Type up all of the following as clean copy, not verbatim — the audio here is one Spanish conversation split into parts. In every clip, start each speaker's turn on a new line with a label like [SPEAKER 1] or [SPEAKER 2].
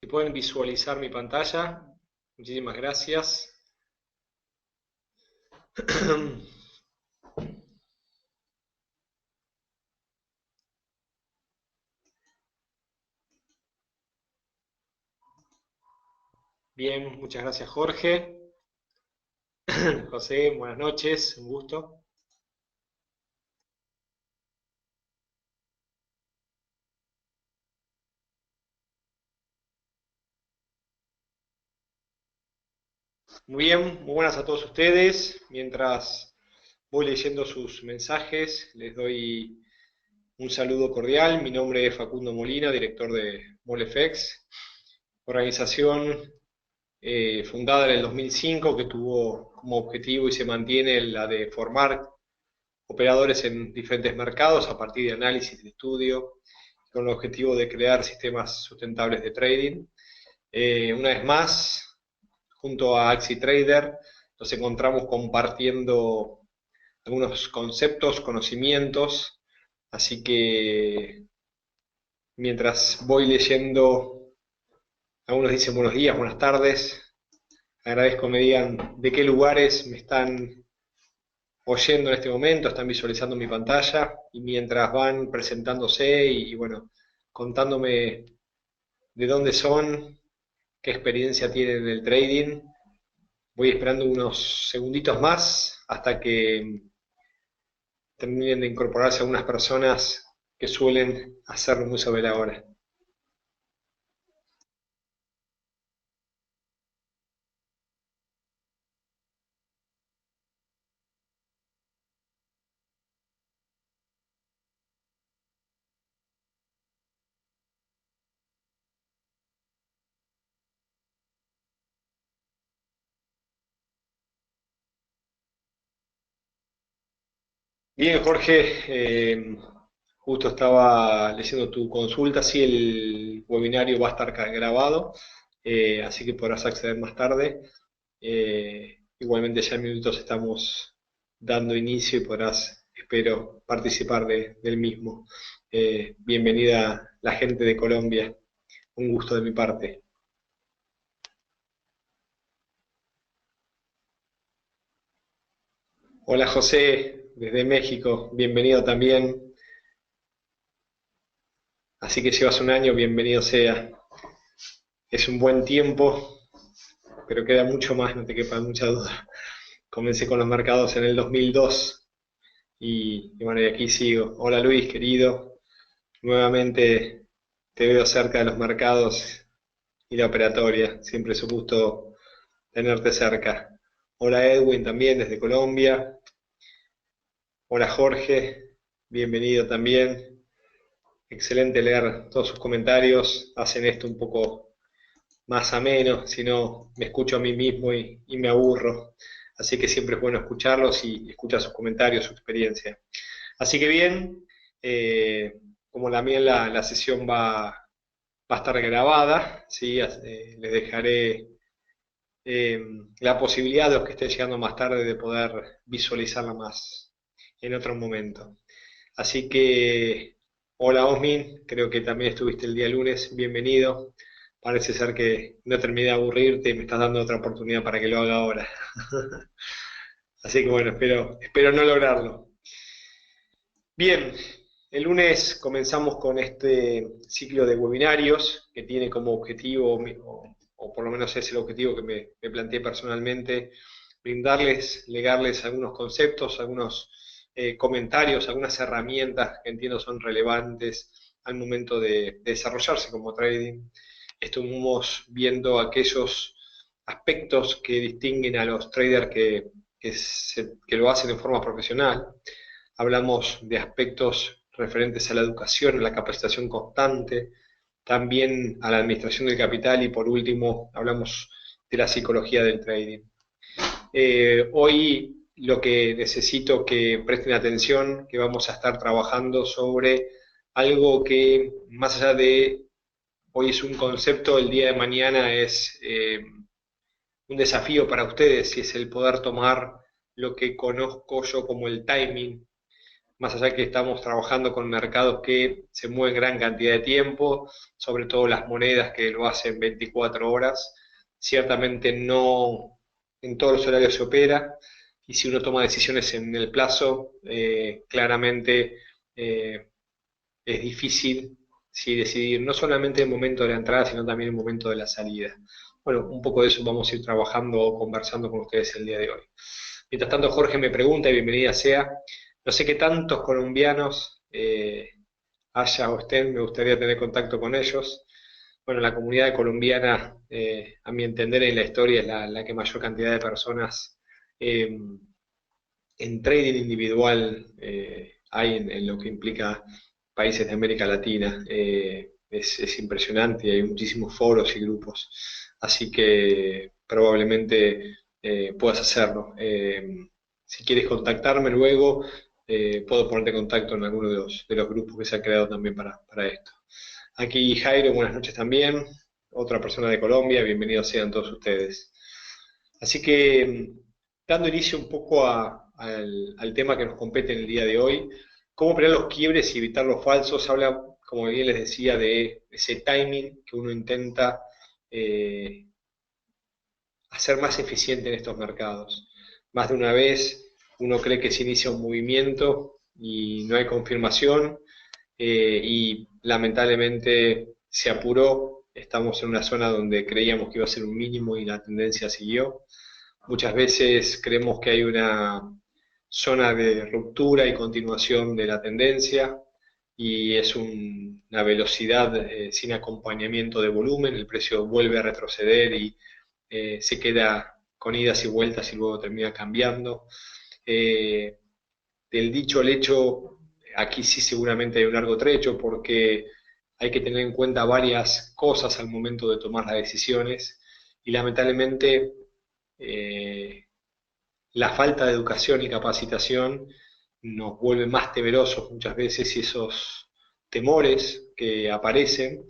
[SPEAKER 1] pueden visualizar mi pantalla, muchísimas gracias. Bien, muchas gracias Jorge. José, buenas noches, un gusto. Muy bien, muy buenas a todos ustedes. Mientras voy leyendo sus mensajes, les doy un saludo cordial. Mi nombre es Facundo Molina, director de MolFX, organización fundada en el 2005 que tuvo como objetivo y se mantiene la de formar operadores en diferentes mercados a partir de análisis de estudio, con el objetivo de crear sistemas sustentables de trading. Una vez más, junto a AxiTrader, nos encontramos compartiendo algunos conceptos, conocimientos, así que mientras voy leyendo, algunos dicen buenos días, buenas tardes, agradezco que me digan de qué lugares me están oyendo en este momento, están visualizando mi pantalla y mientras van presentándose y bueno, contándome de dónde son, qué experiencia tienen en el trading, voy esperando unos segunditos más hasta que terminen de incorporarse algunas personas que suelen hacerlo muy sobre la hora. Bien, Jorge, justo estaba leyendo tu consulta, sí, el webinario va a estar grabado, así que podrás acceder más tarde. Igualmente ya en minutos estamos dando inicio y podrás, espero, participar del mismo. Bienvenida la gente de Colombia, un gusto de mi parte. Hola José, desde México, bienvenido también. Así que llevas un año, bienvenido sea. Es un buen tiempo, pero queda mucho más, no te quepa mucha duda. Comencé con los mercados en el 2002 y bueno, y aquí sigo. Hola Luis, querido. Nuevamente te veo cerca de los mercados y la operatoria. Siempre es un gusto tenerte cerca. Hola Edwin también desde Colombia. Hola Jorge, bienvenido también. Excelente leer todos sus comentarios. Hacen esto un poco más ameno, si no me escucho a mí mismo y me aburro. Así que siempre es bueno escucharlos y escuchar sus comentarios, su experiencia. Así que bien, como también la sesión va a estar grabada, ¿sí? Les dejaré eh, la posibilidad de los que estén llegando más tarde de poder visualizarla más en otro momento. Así que, hola Osmin, creo que también estuviste el día lunes, bienvenido. Parece ser que no terminé de aburrirte y me estás dando otra oportunidad para que lo haga ahora. Así que bueno, espero no lograrlo. Bien, el lunes comenzamos con este ciclo de webinarios que tiene como objetivo, o por lo menos es el objetivo que me planteé personalmente, brindarles, legarles algunos conceptos, algunos comentarios, algunas herramientas que entiendo son relevantes al momento de desarrollarse como trading. Estuvimos viendo aquellos aspectos que distinguen a los traders que lo hacen de forma profesional. Hablamos de aspectos referentes a la educación, a la capacitación constante, también a la administración del capital y por último hablamos de la psicología del trading. Hoy lo que necesito que presten atención, que vamos a estar trabajando sobre algo que más allá de hoy es un concepto, el día de mañana es un desafío para ustedes y es el poder tomar lo que conozco yo como el timing más allá que estamos trabajando con mercados que se mueven gran cantidad de tiempo, sobre todo las monedas que lo hacen 24 horas, ciertamente no en todos los horarios se opera, y si uno toma decisiones en el plazo, claramente es difícil, sí, decidir no solamente el momento de la entrada, sino también el momento de la salida. Bueno, un poco de eso vamos a ir trabajando o conversando con ustedes el día de hoy. Mientras tanto, Jorge me pregunta, y bienvenida sea, no sé qué tantos colombianos haya o estén, me gustaría tener contacto con ellos. Bueno, la comunidad colombiana, a mi entender, en la historia es la que mayor cantidad de personas eh, en trading individual hay en lo que implica países de América Latina. Es impresionante y hay muchísimos foros y grupos. Así que probablemente puedas hacerlo. Si quieres contactarme luego, puedo ponerte en contacto en alguno de los grupos que se han creado también para esto. Aquí Jairo, buenas noches también. Otra persona de Colombia, bienvenidos sean todos ustedes. Así que, dando inicio un poco al tema que nos compete en el día de hoy, cómo operar los quiebres y evitar los falsos, habla, como bien les decía, de ese timing que uno intenta eh, hacer más eficiente en estos mercados. Más de una vez uno cree que se inicia un movimiento y no hay confirmación, y lamentablemente se apuró. Estamos en una zona donde creíamos que iba a ser un mínimo y la tendencia siguió. Muchas veces creemos que hay una zona de ruptura y continuación de la tendencia, y es una velocidad sin acompañamiento de volumen, el precio vuelve a retroceder y se queda con idas y vueltas y luego termina cambiando. Eh, del dicho al hecho, aquí sí seguramente hay un largo trecho, porque hay que tener en cuenta varias cosas al momento de tomar las decisiones, y lamentablemente eh, la falta de educación y capacitación nos vuelve más temerosos muchas veces, y esos temores que aparecen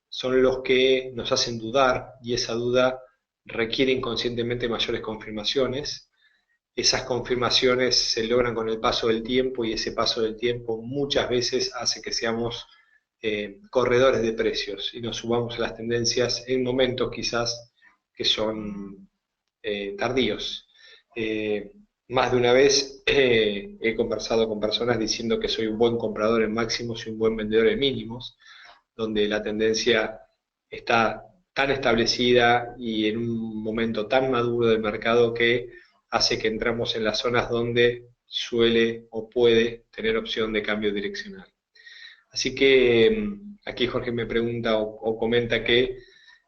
[SPEAKER 1] son los que nos hacen dudar, y esa duda requiere inconscientemente mayores confirmaciones. Esas confirmaciones se logran con el paso del tiempo, y ese paso del tiempo muchas veces hace que seamos corredores de precios y nos subamos a las tendencias en momentos quizás que son tardíos. Eh, Más de una vez he conversado con personas diciendo que soy un buen comprador en máximos y un buen vendedor en mínimos, donde la tendencia está tan establecida y en un momento tan maduro del mercado que hace que entramos en las zonas donde suele o puede tener opción de cambio direccional. Así que aquí Jorge me pregunta o comenta que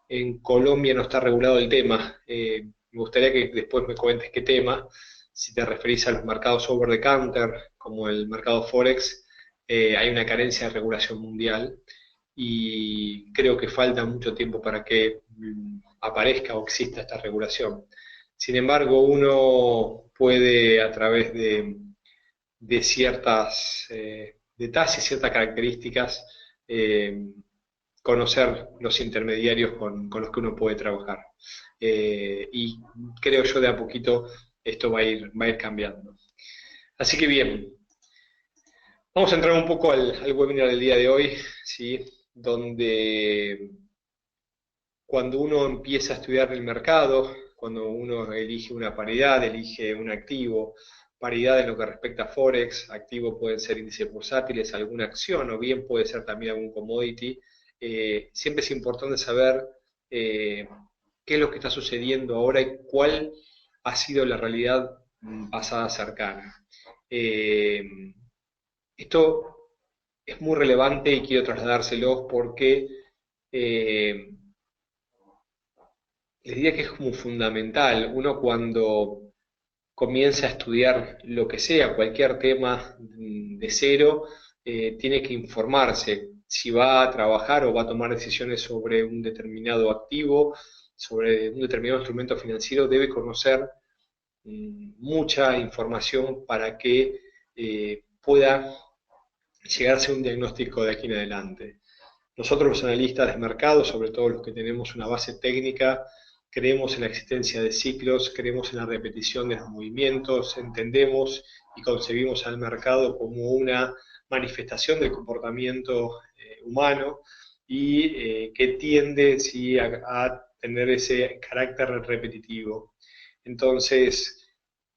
[SPEAKER 1] en Colombia no está regulado el tema. Me gustaría que después me comentes qué tema, si te referís a los mercados over the counter, como el mercado Forex. Hay una carencia de regulación mundial, y creo que falta mucho tiempo para que aparezca o exista esta regulación. Sin embargo, uno puede, a través de ciertas detalles, ciertas características, eh, conocer los intermediarios con los que uno puede trabajar. Y creo yo de a poquito esto va a ir cambiando. Así que bien, vamos a entrar un poco al webinar del día de hoy, ¿sí? Donde cuando uno empieza a estudiar el mercado, cuando uno elige una paridad, elige un activo, paridad en lo que respecta a Forex, activo pueden ser índices bursátiles, alguna acción, o bien puede ser también algún commodity. Siempre es importante saber eh, qué es lo que está sucediendo ahora y cuál ha sido la realidad pasada cercana. Eh, Esto es muy relevante y quiero trasladárselos porque eh, les diría que es como fundamental. Uno, cuando comienza a estudiar lo que sea, cualquier tema de cero, tiene que informarse si va a trabajar o va a tomar decisiones sobre un determinado activo, sobre un determinado instrumento financiero. Debe conocer mucha información para que pueda llegarse a un diagnóstico de aquí en adelante. Nosotros, los analistas de mercado, sobre todo los que tenemos una base técnica, creemos en la existencia de ciclos, creemos en la repetición de los movimientos, entendemos y concebimos al mercado como una manifestación del comportamiento humano y que tiende sí, a tener ese carácter repetitivo. Entonces,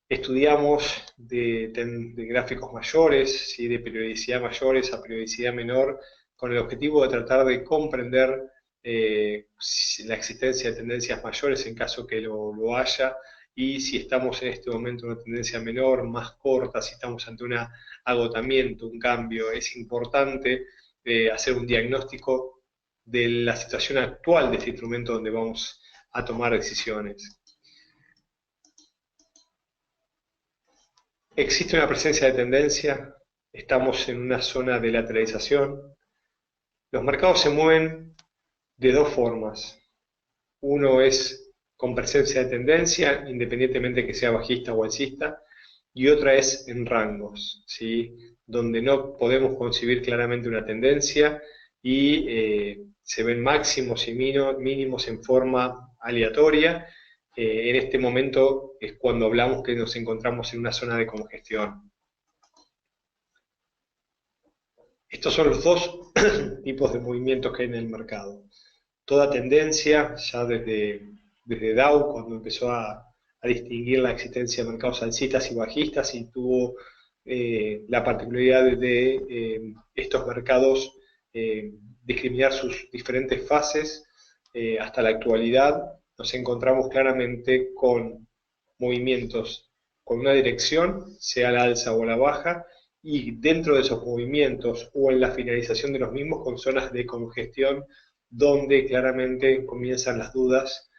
[SPEAKER 1] estudiamos de gráficos mayores, ¿sí? De periodicidad mayores a periodicidad menor, con el objetivo de tratar de comprender la existencia de tendencias mayores en caso que lo haya, y si estamos en este momento en una tendencia menor, más corta, si estamos ante un agotamiento, un cambio. Es importante hacer un diagnóstico de la situación actual de este instrumento donde vamos a tomar decisiones. Existe una presencia de tendencia, estamos en una zona de lateralización. Los mercados se mueven de dos formas. Uno es con presencia de tendencia, independientemente de que sea bajista o alcista, y otra es en rangos, ¿sí? Donde no podemos concebir claramente una tendencia y se ven máximos y mínimos en forma aleatoria. En este momento es cuando hablamos que nos encontramos en una zona de congestión. Estos son los dos tipos de movimientos que hay en el mercado. Toda tendencia, ya desde Dow, cuando empezó a distinguir la existencia de mercados alcistas y bajistas, y tuvo la particularidad de estos mercados discriminar sus diferentes fases, hasta la actualidad nos encontramos claramente con movimientos con una dirección, sea la alza o la baja, y dentro de esos movimientos o en la finalización de los mismos con zonas de congestión donde claramente comienzan las dudas,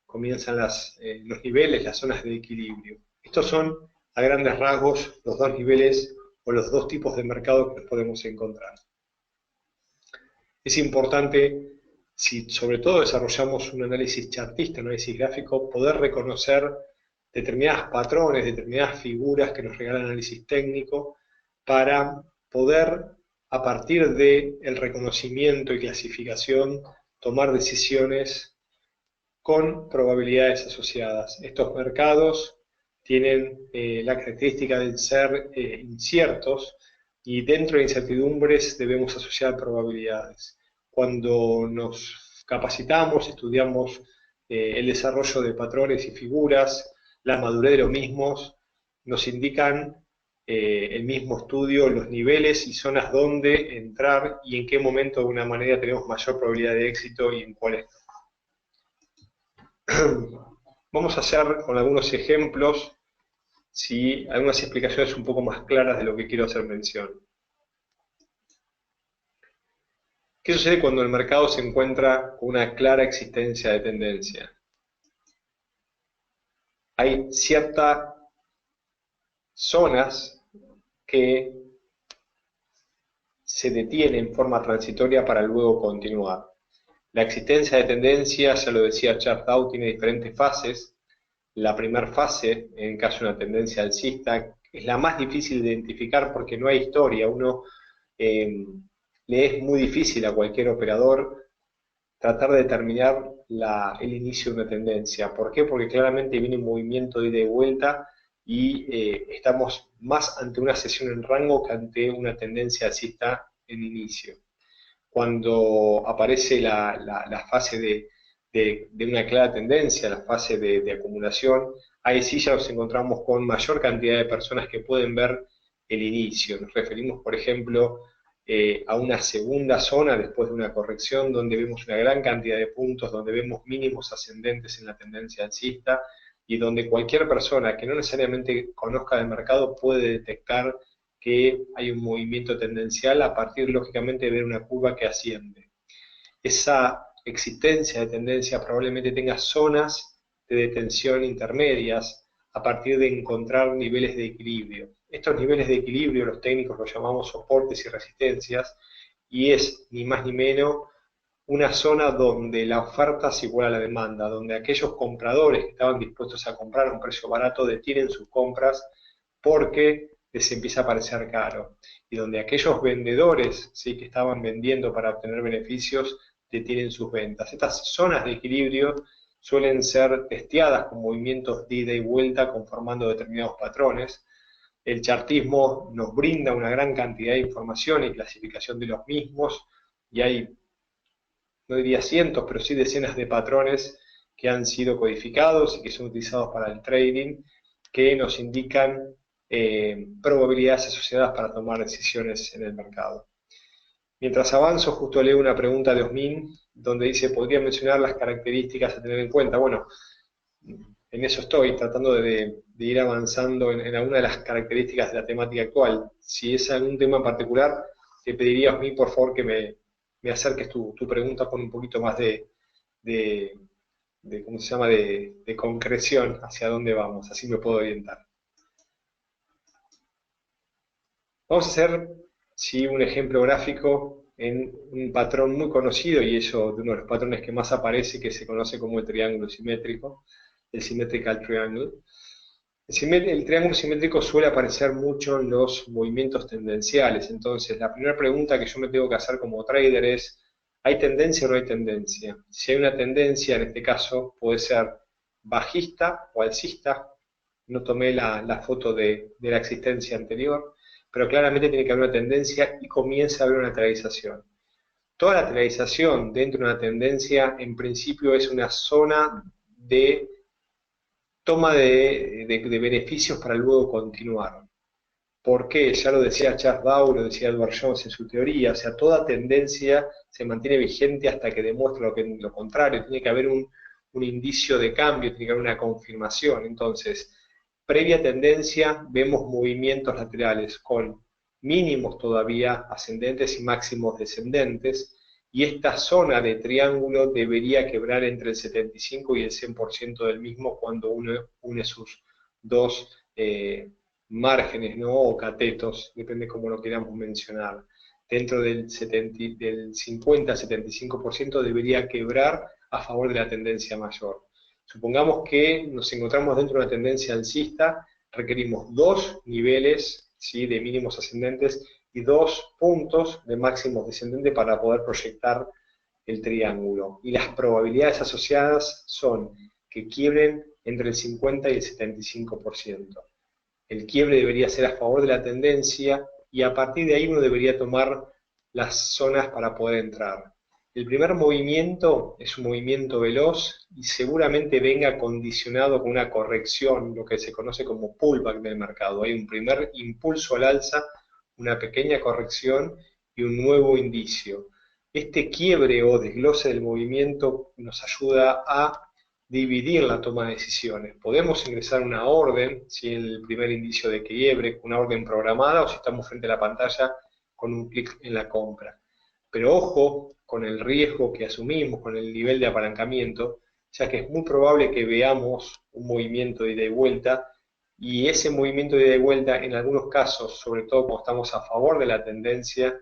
[SPEAKER 1] comienzan los niveles, las zonas de equilibrio. Estos son, a grandes rasgos, los dos niveles o los dos tipos de mercado que nos podemos encontrar. Es importante, si sobre todo desarrollamos un análisis chartista, un análisis gráfico, poder reconocer determinados patrones, determinadas figuras que nos regala el análisis técnico para poder, a partir del reconocimiento y clasificación, tomar decisiones con probabilidades asociadas. Estos mercados tienen la característica de ser inciertos, y dentro de incertidumbres debemos asociar probabilidades. Cuando nos capacitamos, estudiamos el desarrollo de patrones y figuras, la madurez de los mismos, nos indican el mismo estudio, los niveles y zonas donde entrar y en qué momento de una manera tenemos mayor probabilidad de éxito y en cuáles no. Vamos a hacer con algunos ejemplos, ¿sí? Algunas explicaciones un poco más claras de lo que quiero hacer mención. ¿Qué sucede cuando el mercado se encuentra con una clara existencia de tendencia? Hay ciertas zonas que se detienen en forma transitoria para luego continuar. La existencia de tendencia, ya lo decía Chartau, tiene diferentes fases. La primera fase, en caso de una tendencia alcista, es la más difícil de identificar porque no hay historia. Le es muy difícil a cualquier operador tratar de determinar el inicio de una tendencia. ¿Por qué? Porque claramente viene un movimiento de ida y vuelta y estamos más ante una sesión en rango que ante una tendencia alcista en inicio. Cuando aparece la fase de una clara tendencia, la fase de acumulación, ahí sí ya nos encontramos con mayor cantidad de personas que pueden ver el inicio. Nos referimos, por ejemplo, a una segunda zona después de una corrección donde vemos una gran cantidad de puntos, donde vemos mínimos ascendentes en la tendencia alcista y donde cualquier persona que no necesariamente conozca el mercado puede detectar que hay un movimiento tendencial a partir, lógicamente, de ver una curva que asciende. Esa existencia de tendencia probablemente tenga zonas de detención intermedias a partir de encontrar niveles de equilibrio. Estos niveles de equilibrio los técnicos los llamamos soportes y resistencias, y es ni más ni menos una zona donde la oferta es igual a la demanda, donde aquellos compradores que estaban dispuestos a comprar a un precio barato detienen sus compras porque les empieza a parecer caro, y donde aquellos vendedores, ¿sí?, que estaban vendiendo para obtener beneficios detienen sus ventas. Estas zonas de equilibrio suelen ser testeadas con movimientos de ida y vuelta conformando determinados patrones, El chartismo nos brinda una gran cantidad de información y clasificación de los mismos, y hay, no diría cientos, pero sí decenas de patrones que han sido codificados y que son utilizados para el trading, que nos indican probabilidades asociadas para tomar decisiones en el mercado. Mientras avanzo, justo leo una pregunta de Osmin, donde dice, ¿podría mencionar las características a tener en cuenta? Bueno, en eso estoy, tratando de ir avanzando en alguna de las características de la temática actual. Si es algún tema en particular, te pediría a mí, por favor, que me acerques tu pregunta con un poquito más de ¿cómo se llama?, de concreción hacia dónde vamos, así me puedo orientar. Vamos a hacer, sí, un ejemplo gráfico en un patrón muy conocido, y eso de uno de los patrones que más aparece, que se conoce como el triángulo simétrico, el symmetrical triangle. El triángulo simétrico suele aparecer mucho en los movimientos tendenciales. Entonces, la primera pregunta que yo me tengo que hacer como trader es, ¿hay tendencia o no hay tendencia? Si hay una tendencia, en este caso, puede ser bajista o alcista. No tomé la foto de la existencia anterior, pero claramente tiene que haber una tendencia y comienza a haber una lateralización. Toda lateralización dentro de una tendencia, en principio, es una zona de toma de beneficios para luego continuar. ¿Por qué? Ya lo decía Charles Dow, lo decía Edward Jones en su teoría, o sea, toda tendencia se mantiene vigente hasta que demuestre lo contrario, tiene que haber un indicio de cambio, tiene que haber una confirmación. Entonces, previa tendencia, vemos movimientos laterales con mínimos todavía ascendentes y máximos descendentes, y esta zona de triángulo debería quebrar entre el 75 y el 100% del mismo cuando uno une sus dos márgenes, ¿no?, o catetos, depende cómo lo queramos mencionar. Dentro del 50 al 75% debería quebrar a favor de la tendencia mayor. Supongamos que nos encontramos dentro de una tendencia alcista, requerimos dos niveles, ¿sí?, de mínimos ascendentes y dos puntos de máximos descendentes para poder proyectar el triángulo. Y las probabilidades asociadas son que quiebren entre el 50 y el 75%. El quiebre debería ser a favor de la tendencia y a partir de ahí uno debería tomar las zonas para poder entrar. El primer movimiento es un movimiento veloz y seguramente venga condicionado con una corrección, lo que se conoce como pullback del mercado. Hay un primer impulso al alza, una pequeña corrección y un nuevo indicio. Este quiebre o desglose del movimiento nos ayuda a dividir la toma de decisiones. Podemos ingresar una orden, si el primer indicio de quiebre, una orden programada, o si estamos frente a la pantalla con un clic en la compra. Pero ojo con el riesgo que asumimos, con el nivel de apalancamiento, ya que es muy probable que veamos un movimiento de ida y vuelta, y ese movimiento de ida y vuelta, en algunos casos, sobre todo cuando estamos a favor de la tendencia,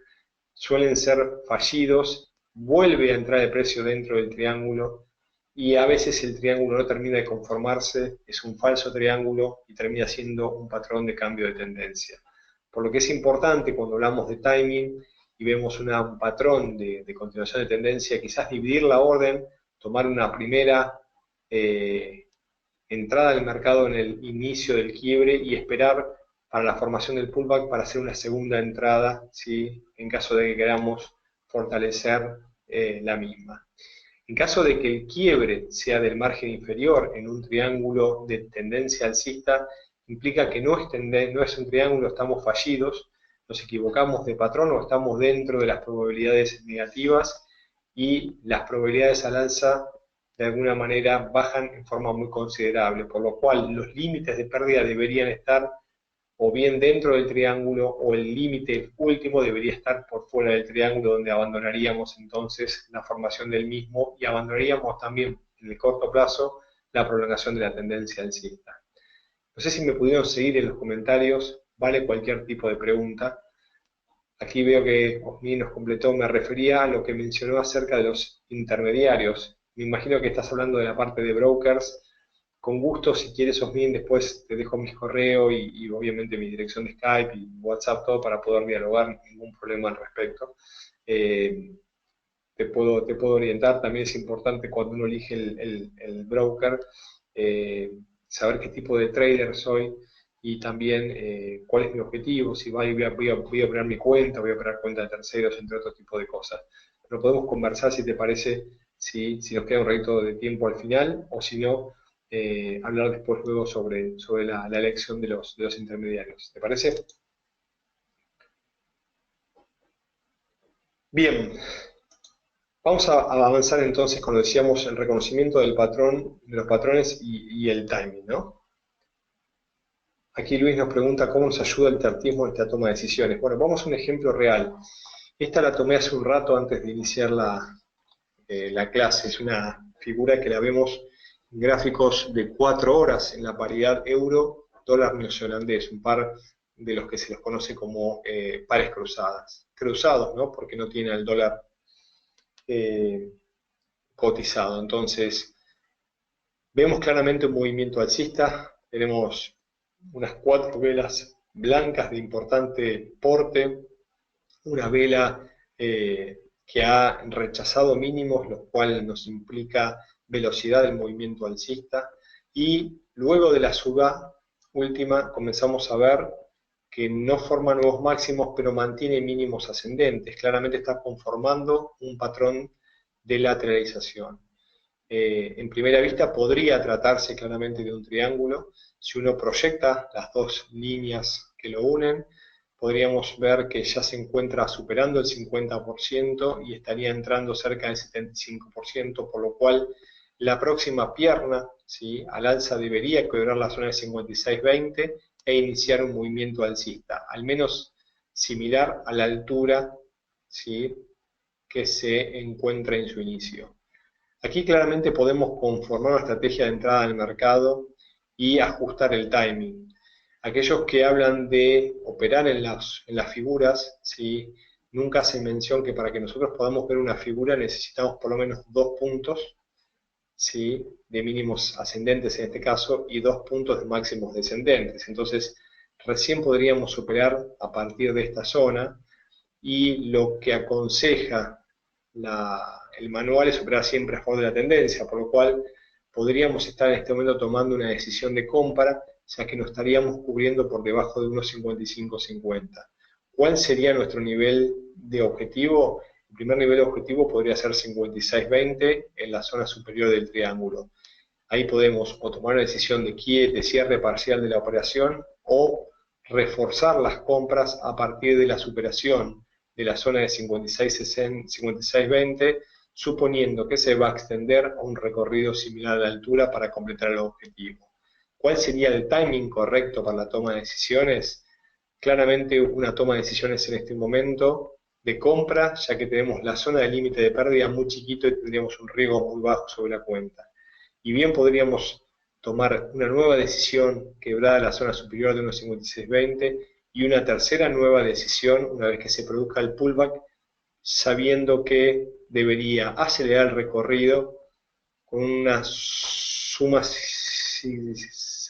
[SPEAKER 1] suelen ser fallidos, vuelve a entrar el precio dentro del triángulo, y a veces el triángulo no termina de conformarse, es un falso triángulo y termina siendo un patrón de cambio de tendencia. Por lo que es importante cuando hablamos de timing y vemos un patrón de continuación de tendencia, quizás dividir la orden, tomar una primera entrada al mercado en el inicio del quiebre y esperar para la formación del pullback para hacer una segunda entrada, ¿sí?, en caso de que queramos fortalecer la misma. En caso de que el quiebre sea del margen inferior en un triángulo de tendencia alcista, implica que no es un triángulo, estamos fallidos, nos equivocamos de patrón o estamos dentro de las probabilidades negativas y las probabilidades al alza de alguna manera bajan en forma muy considerable, por lo cual los límites de pérdida deberían estar o bien dentro del triángulo o el límite último debería estar por fuera del triángulo, donde abandonaríamos entonces la formación del mismo y abandonaríamos también en el corto plazo la prolongación de la tendencia alcista. No sé si me pudieron seguir en los comentarios, vale cualquier tipo de pregunta. Aquí veo que Osmin nos completó, me refería a lo que mencionó acerca de los intermediarios. Me imagino que estás hablando de la parte de brokers. Con gusto, si quieres, Osmin, después te dejo mis correos y obviamente mi dirección de Skype y WhatsApp, todo para poder dialogar, ningún problema al respecto. Te puedo orientar, también es importante cuando uno elige el broker, saber qué tipo de trader soy. y también cuál es mi objetivo, si voy a operar mi cuenta, voy a operar cuenta de terceros, entre otros tipos de cosas. Pero podemos conversar, si te parece, si nos queda un ratito de tiempo al final, o si no, hablar después luego sobre la elección de los intermediarios. ¿Te parece? Bien, vamos a avanzar entonces, cuando decíamos, el reconocimiento del patrón, de los patrones y el timing, ¿no? Aquí Luis nos pregunta cómo nos ayuda el tertismo en esta toma de decisiones. Bueno, vamos a un ejemplo real. Esta la tomé hace un rato antes de iniciar la clase. Es una figura que la vemos en gráficos de 4 horas en la paridad euro-dólar neozelandés, un par de los que se los conoce como pares cruzados, ¿no? Porque no tiene al dólar cotizado. Entonces, vemos claramente un movimiento alcista. Tenemos unas 4 velas blancas de importante porte, una vela que ha rechazado mínimos, lo cual nos implica velocidad del movimiento alcista, y luego de la suba última comenzamos a ver que no forma nuevos máximos, pero mantiene mínimos ascendentes. Claramente está conformando un patrón de lateralización. En primera vista podría tratarse claramente de un triángulo. Si uno proyecta las dos líneas que lo unen, podríamos ver que ya se encuentra superando el 50% y estaría entrando cerca del 75%, por lo cual la próxima pierna, ¿sí?, al alza debería quebrar la zona de 56.20 e iniciar un movimiento alcista, al menos similar a la altura, ¿sí?, que se encuentra en su inicio. Aquí claramente podemos conformar una estrategia de entrada al mercado y ajustar el timing. Aquellos que hablan de operar en las figuras, ¿sí?, nunca hacen mención que para que nosotros podamos ver una figura necesitamos por lo menos 2 puntos, ¿sí?, de mínimos ascendentes en este caso, y 2 puntos de máximos descendentes. Entonces, recién podríamos operar a partir de esta zona, y lo que aconseja el manual es operar siempre a favor de la tendencia, por lo cual podríamos estar en este momento tomando una decisión de compra, ya que nos estaríamos cubriendo por debajo de 1.5550. ¿Cuál sería nuestro nivel de objetivo? El primer nivel de objetivo podría ser 56.20 en la zona superior del triángulo. Ahí podemos o tomar una decisión de cierre parcial de la operación, o reforzar las compras a partir de la superación de la zona de 56.20, suponiendo que se va a extender a un recorrido similar a la altura para completar el objetivo. ¿Cuál sería el timing correcto para la toma de decisiones? Claramente una toma de decisiones en este momento de compra, ya que tenemos la zona de límite de pérdida muy chiquito y tendríamos un riesgo muy bajo sobre la cuenta. Y bien podríamos tomar una nueva decisión quebrada la zona superior de 1.5620 y una tercera nueva decisión una vez que se produzca el pullback, sabiendo que debería acelerar el recorrido con una suma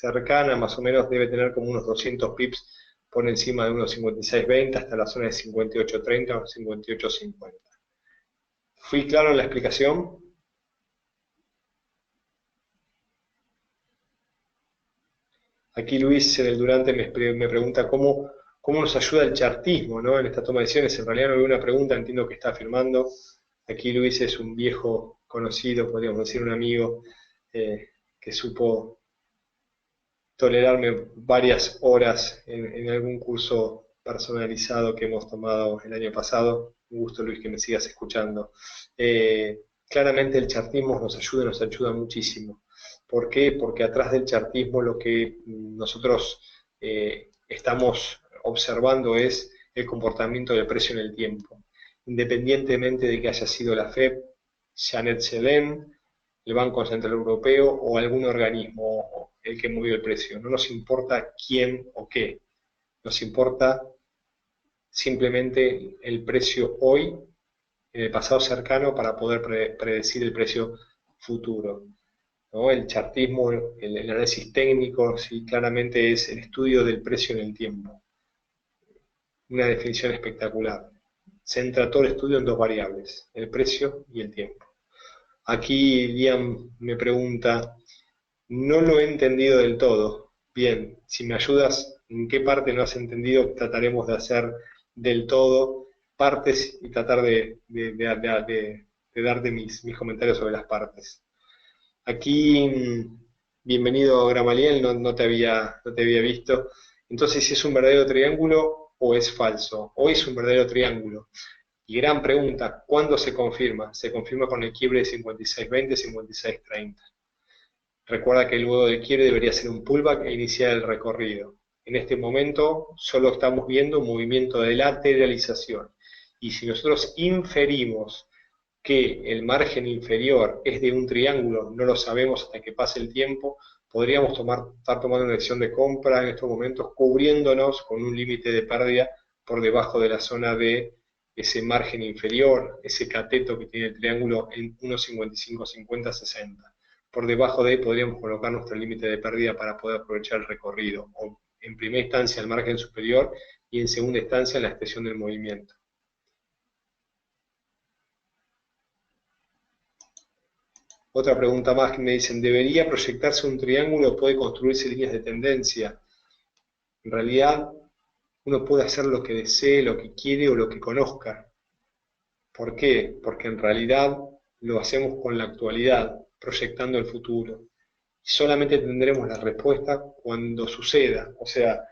[SPEAKER 1] cercana, más o menos debe tener como unos 200 pips por encima de 1.5620 hasta la zona de 58.30 o 58.50. ¿Fui claro en la explicación? Aquí Luis en el Durante me pregunta cómo nos ayuda el chartismo, ¿no?, en esta toma de decisiones. En realidad no veo una pregunta, entiendo que está afirmando. Aquí Luis es un viejo conocido, podríamos decir un amigo, que supo tolerarme varias horas en algún curso personalizado que hemos tomado el año pasado. Un gusto, Luis, que me sigas escuchando. Claramente el chartismo nos ayuda muchísimo. ¿Por qué? Porque atrás del chartismo lo que nosotros estamos observando es el comportamiento del precio en el tiempo. Independientemente de que haya sido la FED, Janet Yellen, el Banco Central Europeo o algún organismo el que movió el precio. No nos importa quién o qué, nos importa simplemente el precio hoy, en el pasado cercano, para poder predecir el precio futuro, ¿no? El chartismo, el análisis técnico, sí, claramente es el estudio del precio en el tiempo. Una definición espectacular. Centra todo el estudio en 2 variables, el precio y el tiempo. Aquí Liam me pregunta, no lo he entendido del todo. Bien, si me ayudas, ¿en qué parte no has entendido? Trataremos de hacer del todo partes y tratar de darte mis comentarios sobre las partes. Aquí, bienvenido Gramaliel, no te había visto. Entonces, ¿si es un verdadero triángulo o es falso? O es un verdadero triángulo. Y gran pregunta, ¿cuándo se confirma? Se confirma con el quiebre de 5620, 5630. Recuerda que luego del quiebre debería ser un pullback e iniciar el recorrido. En este momento solo estamos viendo un movimiento de lateralización. Y si nosotros inferimos que el margen inferior es de un triángulo, no lo sabemos hasta que pase el tiempo, podríamos estar tomando una decisión de compra en estos momentos, cubriéndonos con un límite de pérdida por debajo de la zona de ese margen inferior, ese cateto que tiene el triángulo en 1.55, 50, 60. Por debajo de ahí podríamos colocar nuestro límite de pérdida para poder aprovechar el recorrido, o en primera instancia el margen superior y en segunda instancia la extensión del movimiento. Otra pregunta más que me dicen, ¿debería proyectarse un triángulo o puede construirse líneas de tendencia? En realidad, uno puede hacer lo que desee, lo que quiere o lo que conozca. ¿Por qué? Porque en realidad lo hacemos con la actualidad, proyectando el futuro. Y solamente tendremos la respuesta cuando suceda. O sea,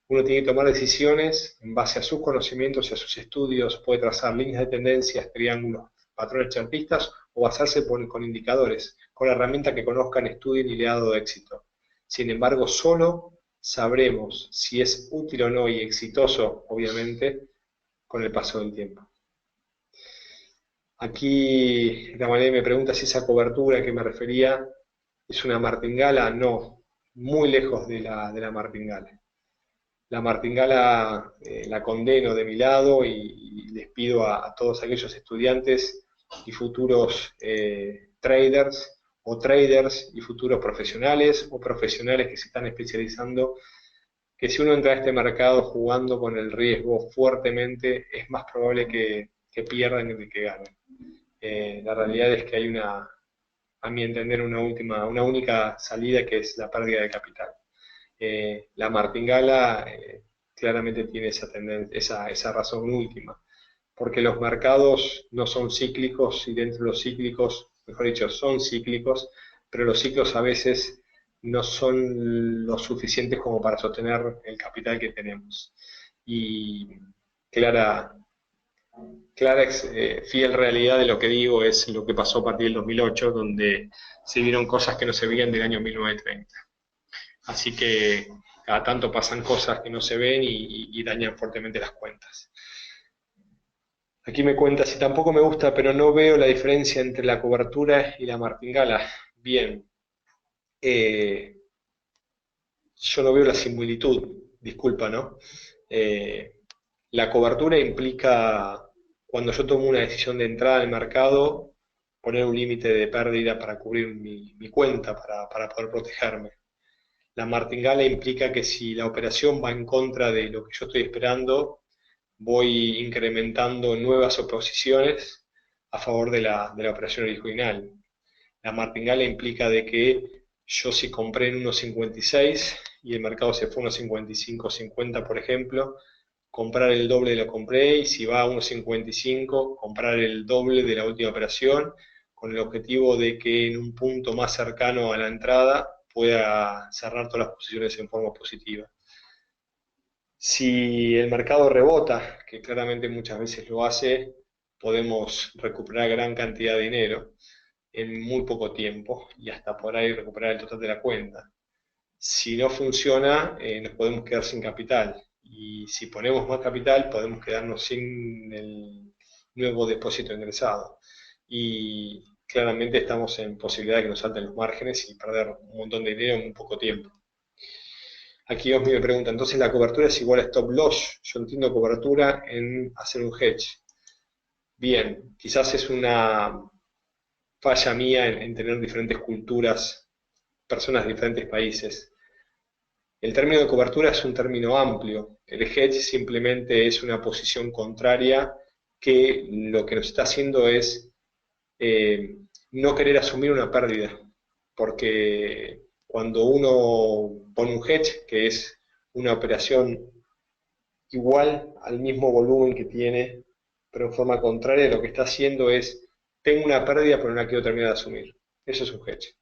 [SPEAKER 1] uno tiene que tomar decisiones en base a sus conocimientos y a sus estudios, puede trazar líneas de tendencias, triángulos, patrones chartistas o basarse con indicadores, con la herramienta que conozcan, estudien y le ha dado éxito. Sin embargo, solo sabremos si es útil o no y exitoso, obviamente, con el paso del tiempo. Aquí la manera me pregunta si esa cobertura a que me refería es una martingala. No, muy lejos de la martingala. La martingala la condeno de mi lado y les pido a todos aquellos estudiantes y futuros traders y futuros profesionales o profesionales que se están especializando, que si uno entra a este mercado jugando con el riesgo fuertemente, es más probable que pierdan que que ganen. La realidad es que hay a mi entender, una única salida que es la pérdida de capital. La martingala claramente tiene esa tendencia, esa razón última, porque los mercados no son cíclicos y dentro de los cíclicos, mejor dicho, son cíclicos, pero los ciclos a veces no son lo suficientes como para sostener el capital que tenemos. Y clara, fiel realidad de lo que digo es lo que pasó a partir del 2008, donde se vieron cosas que no se veían del año 1930. Así que cada tanto pasan cosas que no se ven y dañan fuertemente las cuentas. Aquí me cuenta, si tampoco me gusta, pero no veo la diferencia entre la cobertura y la martingala. Bien, yo no veo la similitud, disculpa, ¿no? Eh, la cobertura implica, cuando yo tomo una decisión de entrada al mercado, poner un límite de pérdida para cubrir mi cuenta, para poder protegerme. La martingala implica que si la operación va en contra de lo que yo estoy esperando, voy incrementando nuevas oposiciones a favor de la operación original. La martingala implica de que yo si compré en 1.56 y el mercado se fue a 1.55.50, por ejemplo, comprar el doble de lo que compré, y si va a 1.55, comprar el doble de la última operación, con el objetivo de que en un punto más cercano a la entrada pueda cerrar todas las posiciones en forma positiva. Si el mercado rebota, que claramente muchas veces lo hace, podemos recuperar gran cantidad de dinero en muy poco tiempo y hasta por ahí recuperar el total de la cuenta. Si no funciona, nos podemos quedar sin capital. Y si ponemos más capital, podemos quedarnos sin el nuevo depósito ingresado. Y claramente estamos en posibilidad de que nos salten los márgenes y perder un montón de dinero en muy poco tiempo. Aquí Osmi me pregunta, entonces la cobertura es igual a stop loss. Yo entiendo cobertura en hacer un hedge. Bien, quizás es una falla mía en tener diferentes culturas, personas de diferentes países. El término de cobertura es un término amplio. El hedge simplemente es una posición contraria que lo que nos está haciendo es no querer asumir una pérdida, porque Cuando uno pone un hedge, que es una operación igual al mismo volumen que tiene, pero en forma contraria, lo que está haciendo es, tengo una pérdida pero no la quiero terminar de asumir. Eso es un hedge.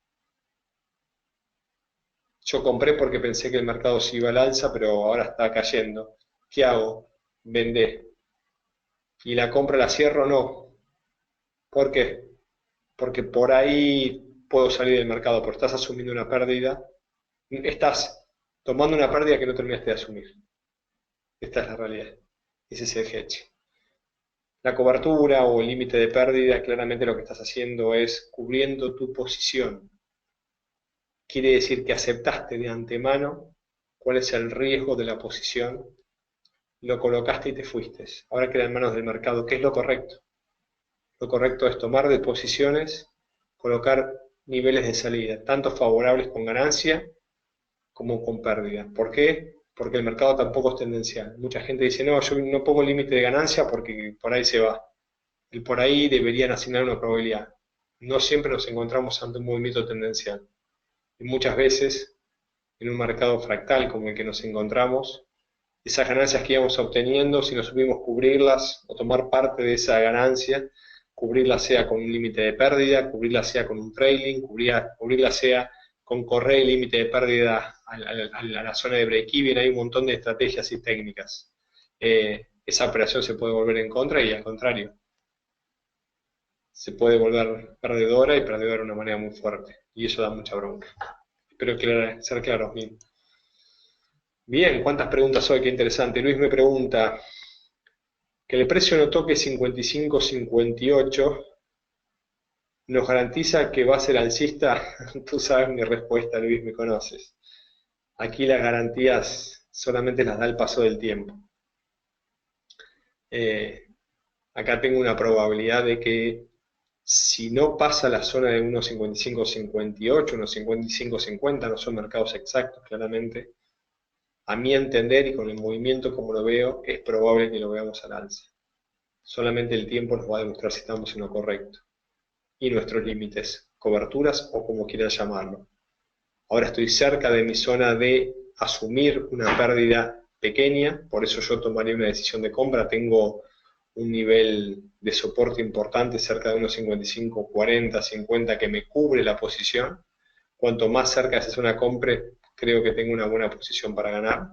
[SPEAKER 1] Yo compré porque pensé que el mercado se iba al alza, pero ahora está cayendo. ¿Qué hago? Vendé. ¿Y la compra la cierro? No. ¿Por qué? Porque por ahí puedo salir del mercado, pero estás asumiendo una pérdida. Estás tomando una pérdida que no terminaste de asumir. Esta es la realidad. Ese es el hedge. La cobertura o el límite de pérdida, claramente lo que estás haciendo es cubriendo tu posición. Quiere decir que aceptaste de antemano cuál es el riesgo de la posición, lo colocaste y te fuiste. Ahora queda en manos del mercado. ¿Qué es lo correcto? Lo correcto es tomar de posiciones, colocar niveles de salida, tanto favorables con ganancia como con pérdida. ¿Por qué? Porque el mercado tampoco es tendencial. Mucha gente dice, no, yo no pongo límite de ganancia porque por ahí se va. El por ahí deberían asignar una probabilidad. No siempre nos encontramos ante un movimiento tendencial. Y muchas veces, en un mercado fractal como el que nos encontramos, esas ganancias que íbamos obteniendo, si no supimos cubrirlas o tomar parte de esa ganancia, cubrirla sea con un límite de pérdida, cubrirla sea con un trailing, cubrirla sea con correr el límite de pérdida a la zona de break-even. Hay un montón de estrategias y técnicas. Esa operación se puede volver en contra y al contrario, se puede volver perdedora y perdedora de una manera muy fuerte. Y eso da mucha bronca. Espero ser claros, bien. Bien, ¿cuántas preguntas hoy? Qué interesante. Luis me pregunta, que el precio no toque 55.58, ¿nos garantiza que va a ser alcista? Tú sabes mi respuesta, Luis, me conoces. Aquí las garantías solamente las da el paso del tiempo. Eh, Acá tengo una probabilidad de que si no pasa la zona de 1.55.58, 1.55.50, no son mercados exactos, claramente, a mi entender y con el movimiento como lo veo, es probable que lo veamos al alza. Solamente el tiempo nos va a demostrar si estamos en lo correcto. Y nuestros límites, coberturas o como quieran llamarlo. Ahora estoy cerca de mi zona de asumir una pérdida pequeña, por eso yo tomaría una decisión de compra. Tengo un nivel de soporte importante cerca de unos 55, 40, 50 que me cubre la posición. Cuanto más cerca de esa zona compre, creo que tengo una buena posición para ganar.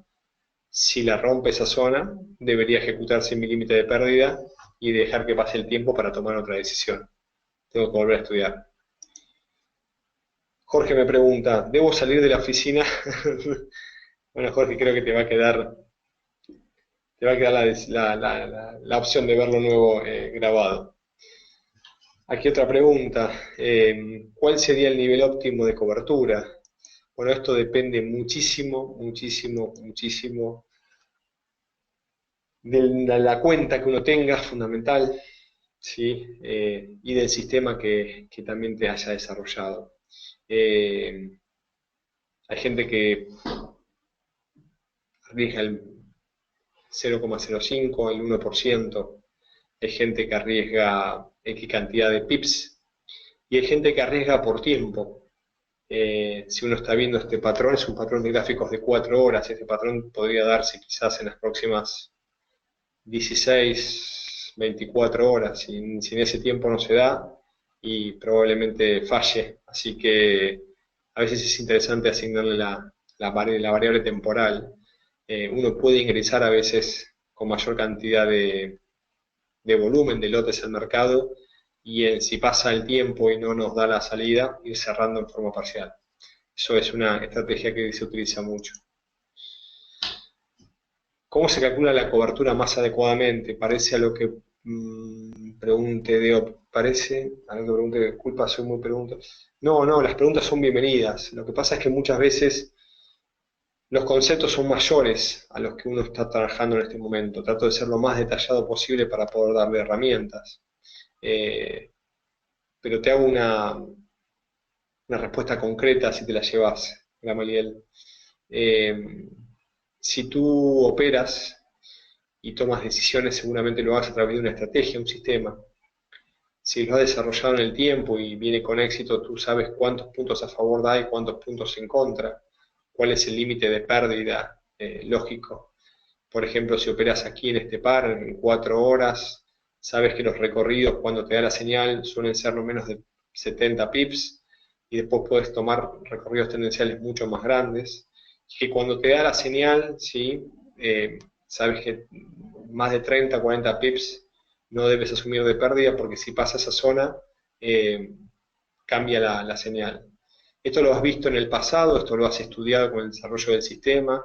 [SPEAKER 1] Si la rompe esa zona, debería ejecutarse mi límite de pérdida y dejar que pase el tiempo para tomar otra decisión. Tengo que volver a estudiar. Jorge me pregunta, ¿debo salir de la oficina? Bueno, Jorge, creo que te va a quedar la opción de verlo nuevo grabado. Aquí otra pregunta, ¿cuál sería el nivel óptimo de cobertura? Bueno, esto depende muchísimo, muchísimo, muchísimo de la cuenta que uno tenga, fundamental, ¿sí? Y del sistema que también te haya desarrollado. Hay gente que arriesga el 0,05, el 1%, hay gente que arriesga X cantidad de pips y hay gente que arriesga por tiempo. Si uno está viendo este patrón, es un patrón de gráficos de 4 horas, este patrón podría darse quizás en las próximas 16, 24 horas, si en ese tiempo no se da y probablemente falle, así que a veces es interesante asignarle la variable temporal. Uno puede ingresar a veces con mayor cantidad de volumen de lotes al mercado y si pasa el tiempo y no nos da la salida, ir cerrando en forma parcial. Eso es una estrategia que se utiliza mucho. ¿Cómo se calcula la cobertura más adecuadamente? Parece a lo que pregunte Deo. Parece a lo que pregunte, disculpa, soy muy pregunta. No, no, las preguntas son bienvenidas. Lo que pasa es que muchas veces los conceptos son mayores a los que uno está trabajando en este momento. Trato de ser lo más detallado posible para poder darle herramientas. Pero te hago una respuesta concreta si te la llevas, Gamaliel. Eh, si tú operas y tomas decisiones, seguramente lo hagas a través de una estrategia, un sistema. si lo has desarrollado en el tiempo y viene con éxito, tú sabes cuántos puntos a favor da y cuántos puntos en contra, cuál es el límite de pérdida lógico. Por ejemplo, si operas aquí en este par en 4 horas, sabes que los recorridos cuando te da la señal suelen ser no menos de 70 pips y después puedes tomar recorridos tendenciales mucho más grandes. Y que cuando te da la señal, ¿sí? Sabes que más de 30, 40 pips no debes asumir de pérdida porque si pasa esa zona, cambia la señal. Esto lo has visto en el pasado, esto lo has estudiado con el desarrollo del sistema,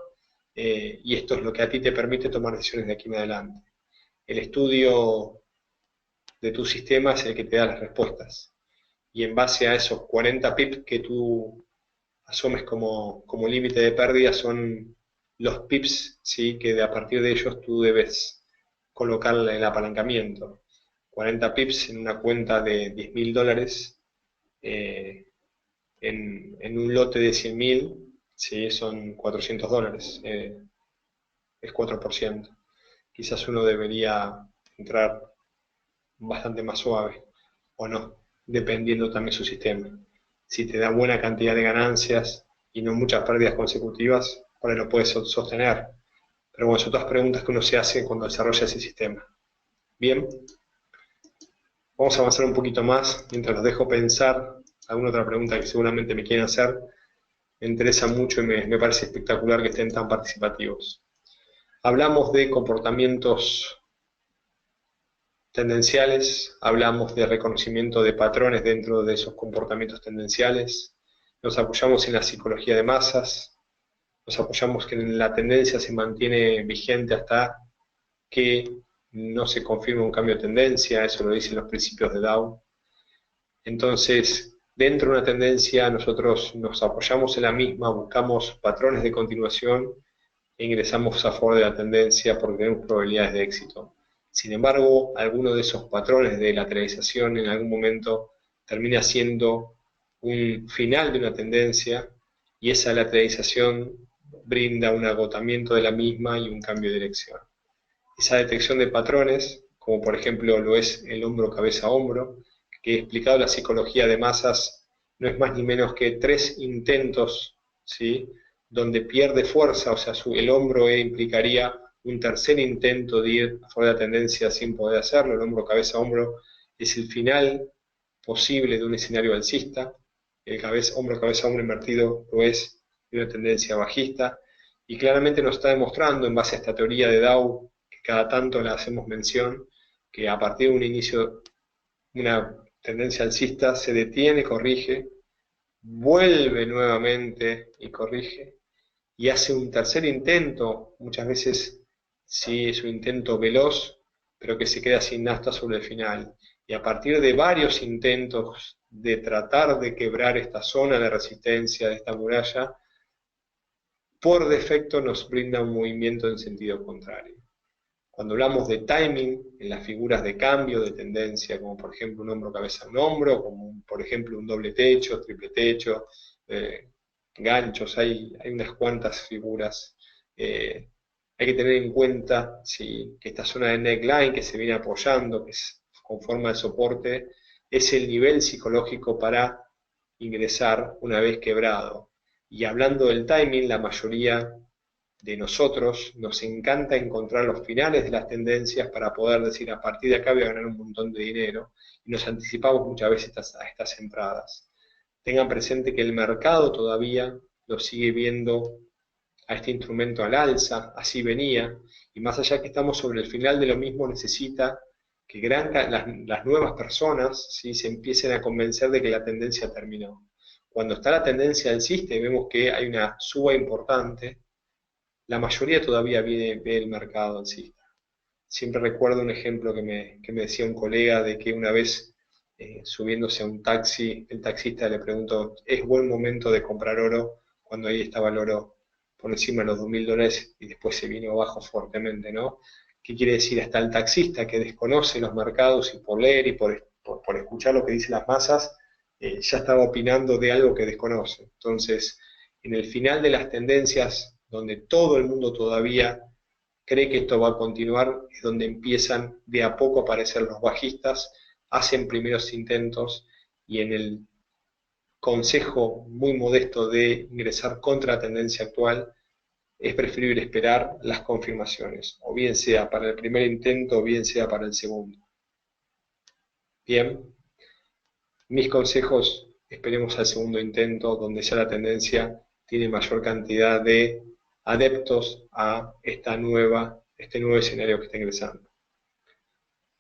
[SPEAKER 1] y esto es lo que a ti te permite tomar decisiones de aquí en adelante. El estudio de tu sistema es el que te da las respuestas. Y en base a esos 40 pips que tú asumes como límite de pérdida, son los pips, ¿sí? Que a partir de ellos tú debes colocar el apalancamiento. 40 pips en una cuenta de $10.000, en un lote de 100.000, ¿sí? Son $400, es 4%. Quizás uno debería entrar bastante más suave, o no, dependiendo también su sistema. Si te da buena cantidad de ganancias y no muchas pérdidas consecutivas, por ahí lo puedes sostener. Pero bueno, son todas preguntas que uno se hace cuando desarrolla ese sistema. Bien, vamos a avanzar un poquito más mientras los dejo pensar. Alguna otra pregunta que seguramente me quieren hacer. Me interesa mucho y me parece espectacular que estén tan participativos. Hablamos de comportamientos tendenciales, hablamos de reconocimiento de patrones dentro de esos comportamientos tendenciales, nos apoyamos en la psicología de masas, nos apoyamos que la tendencia se mantiene vigente hasta que no se confirme un cambio de tendencia, eso lo dicen los principios de Dow. Entonces, dentro de una tendencia nosotros nos apoyamos en la misma, buscamos patrones de continuación e ingresamos a favor de la tendencia porque tenemos probabilidades de éxito. Sin embargo, alguno de esos patrones de lateralización en algún momento termina siendo un final de una tendencia y esa lateralización brinda un agotamiento de la misma y un cambio de dirección. Esa detección de patrones, como por ejemplo lo es el hombro, cabeza, hombro, que he explicado la psicología de masas, no es más ni menos que 3 intentos, ¿sí? Donde pierde fuerza, o sea, el hombro implicaría un tercer intento de ir a favor de la tendencia sin poder hacerlo. El hombro, cabeza, hombro es el final posible de un escenario alcista. El hombro, cabeza, hombro invertido lo es de una tendencia bajista. Y claramente nos está demostrando, en base a esta teoría de Dow, que cada tanto le hacemos mención, que a partir de un inicio, una tendencia alcista se detiene, corrige, vuelve nuevamente y corrige, y hace un tercer intento, muchas veces sí es un intento veloz, pero que se queda sin nafta sobre el final. Y a partir de varios intentos de tratar de quebrar esta zona de resistencia de esta muralla, por defecto nos brinda un movimiento en sentido contrario. Cuando hablamos de timing, en las figuras de cambio de tendencia, como por ejemplo un hombro, cabeza, un hombro, como por ejemplo un doble techo, triple techo, ganchos, hay unas cuantas figuras. Hay que tener en cuenta que esta zona de neckline que se viene apoyando, que es con forma de soporte, es el nivel psicológico para ingresar una vez quebrado. Y hablando del timing, la mayoría de nosotros nos encanta encontrar los finales de las tendencias para poder decir a partir de acá voy a ganar un montón de dinero, y nos anticipamos muchas veces a estas entradas. Tengan presente que el mercado todavía lo sigue viendo a este instrumento al alza, así venía, y más allá que estamos sobre el final de lo mismo, necesita que las nuevas personas, ¿sí?, se empiecen a convencer de que la tendencia terminó. Cuando está la tendencia alcista y vemos que hay una suba importante, la mayoría todavía ve el mercado alcista. Siempre recuerdo un ejemplo que me decía un colega de que una vez subiéndose a un taxi, el taxista le preguntó, ¿es buen momento de comprar oro? Cuando ahí estaba el oro por encima de los $2.000 y después se vino abajo fuertemente, ¿no? ¿Qué quiere decir? Hasta el taxista que desconoce los mercados y por leer y por escuchar lo que dicen las masas, ya estaba opinando de algo que desconoce. Entonces, en el final de las tendencias, donde todo el mundo todavía cree que esto va a continuar, es donde empiezan de a poco a aparecer los bajistas hacen primeros intentos y en el consejo muy modesto de ingresar contra la tendencia actual, es preferible esperar las confirmaciones, o bien sea para el primer intento o bien sea para el segundo. Bien, mis consejos, esperemos al segundo intento, donde ya la tendencia tiene mayor cantidad de adeptos a este nuevo escenario que está ingresando.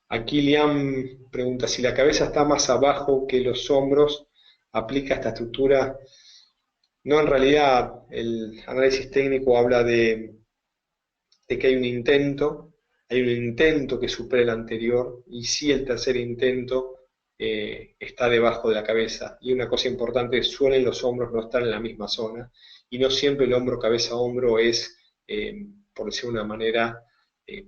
[SPEAKER 1] Aquí Liam pregunta, si la cabeza está más abajo que los hombros, ¿aplica esta estructura? No, en realidad el análisis técnico habla de que hay un intento que supera el anterior, y sí el tercer intento está debajo de la cabeza. Y una cosa importante, suelen los hombros no estar en la misma zona, y no siempre el hombro, cabeza, hombro es, por decirlo de una manera,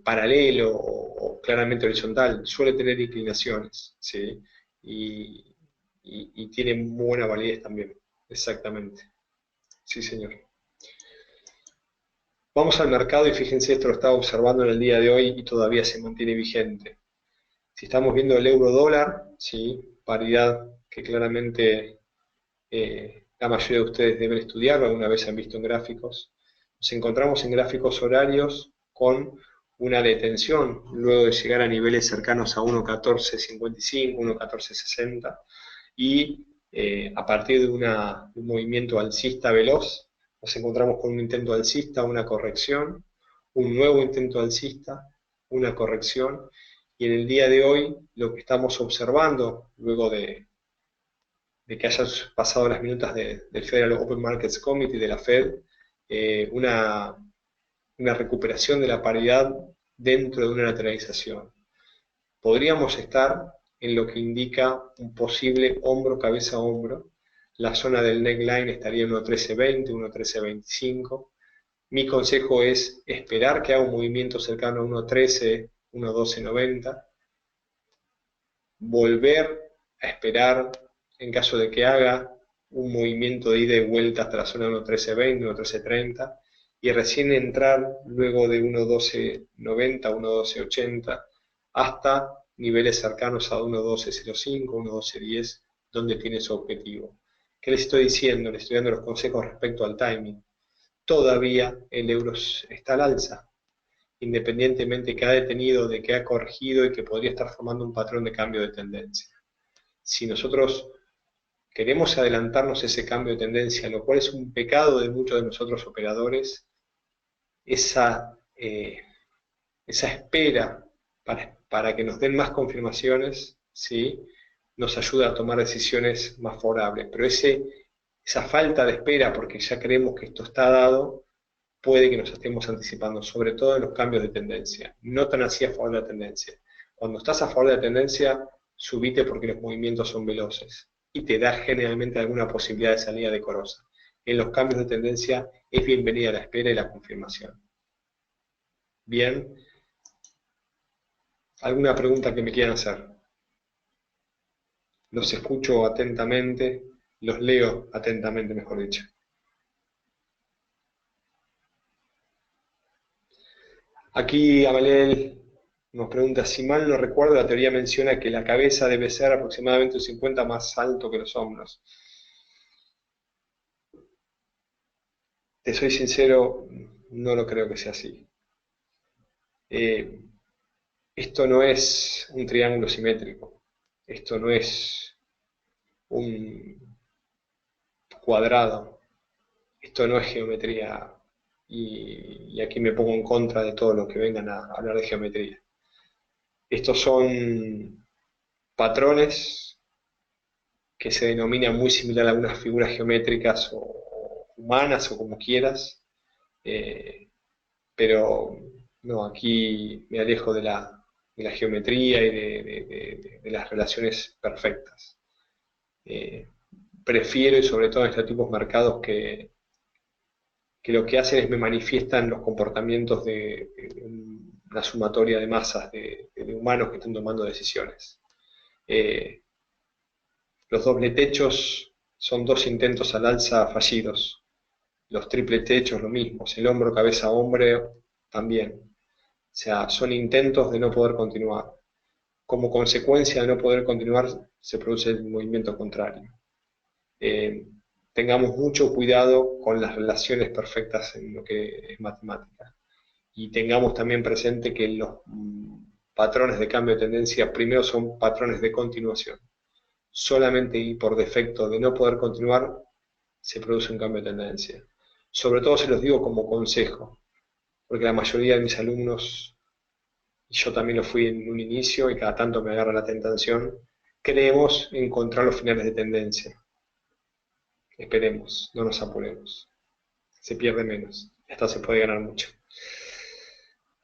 [SPEAKER 1] paralelo o claramente horizontal, suele tener inclinaciones, ¿sí? Y tiene muy buena validez también, exactamente. Sí, señor. Vamos al mercado y fíjense, esto lo estaba observando en el día de hoy y todavía se mantiene vigente. Si estamos viendo el euro dólar, ¿sí? Paridad que claramente la mayoría de ustedes deben estudiar, alguna vez han visto en gráficos. Nos encontramos en gráficos horarios con una detención luego de llegar a niveles cercanos a 1.1455, 1.1460 y a partir de un movimiento alcista veloz, nos encontramos con un intento alcista, una corrección, un nuevo intento alcista, una corrección, y en el día de hoy lo que estamos observando, luego de que hayan pasado las minutas del Federal Open Markets Committee, de la Fed, una recuperación de la paridad dentro de una lateralización. Podríamos estar en lo que indica un posible hombro, cabeza, hombro. La zona del neckline estaría en 1.1320, 1.1325. Mi consejo es esperar que haga un movimiento cercano a 1.13, 1.1290. Volver a esperar en caso de que haga un movimiento de ida y vuelta hasta la zona de 1.1320, 1.1330. Y recién entrar luego de 1.1290, 1.1280 hasta niveles cercanos a 1.1205, 1.1210, donde tiene su objetivo. ¿Qué les estoy diciendo? Les estoy dando los consejos respecto al timing. Todavía el euro está al alza, independientemente que ha detenido, de que ha corregido y que podría estar formando un patrón de cambio de tendencia. Si nosotros queremos adelantarnos a ese cambio de tendencia, lo cual es un pecado de muchos de nosotros operadores, esa espera para que nos den más confirmaciones, ¿sí? Nos ayuda a tomar decisiones más favorables. Pero esa falta de espera, porque ya creemos que esto está dado, puede que nos estemos anticipando, sobre todo en los cambios de tendencia. No tan así a favor de la tendencia. Cuando estás a favor de la tendencia, subite porque los movimientos son veloces y te da generalmente alguna posibilidad de salida decorosa. En los cambios de tendencia es bienvenida la espera y la confirmación. Bien. ¿Alguna pregunta que me quieran hacer? Los escucho atentamente, los leo atentamente, mejor dicho. Aquí Amalel nos pregunta, si mal no recuerdo, la teoría menciona que la cabeza debe ser aproximadamente un 50 más alto que los hombros. Te soy sincero, no lo creo que sea así. Esto no es un triángulo simétrico, esto no es un cuadrado, esto no es geometría, y aquí me pongo en contra de todo lo que vengan a hablar de geometría. Estos son patrones que se denominan muy similar a algunas figuras geométricas o humanas o como quieras, pero no, aquí me alejo de la geometría y de las relaciones perfectas. Prefiero, y sobre todo en estos tipos de mercados, que lo que hacen es me manifiestan los comportamientos de una sumatoria de masas de humanos que están tomando decisiones. Los doble techos son dos intentos al alza fallidos. Los triple techos lo mismo, el hombro, cabeza, hombre también. O sea, son intentos de no poder continuar. como consecuencia de no poder continuar, se produce el movimiento contrario. Tengamos mucho cuidado con las relaciones perfectas en lo que es matemática. Y tengamos también presente que los patrones de cambio de tendencia primero son patrones de continuación. Solamente y por defecto de no poder continuar, se produce un cambio de tendencia. Sobre todo se los digo como consejo, porque la mayoría de mis alumnos, y yo también lo fui en un inicio, y cada tanto me agarra la tentación, creemos encontrar los finales de tendencia. Esperemos, no nos apuremos. Se pierde menos, hasta se puede ganar mucho.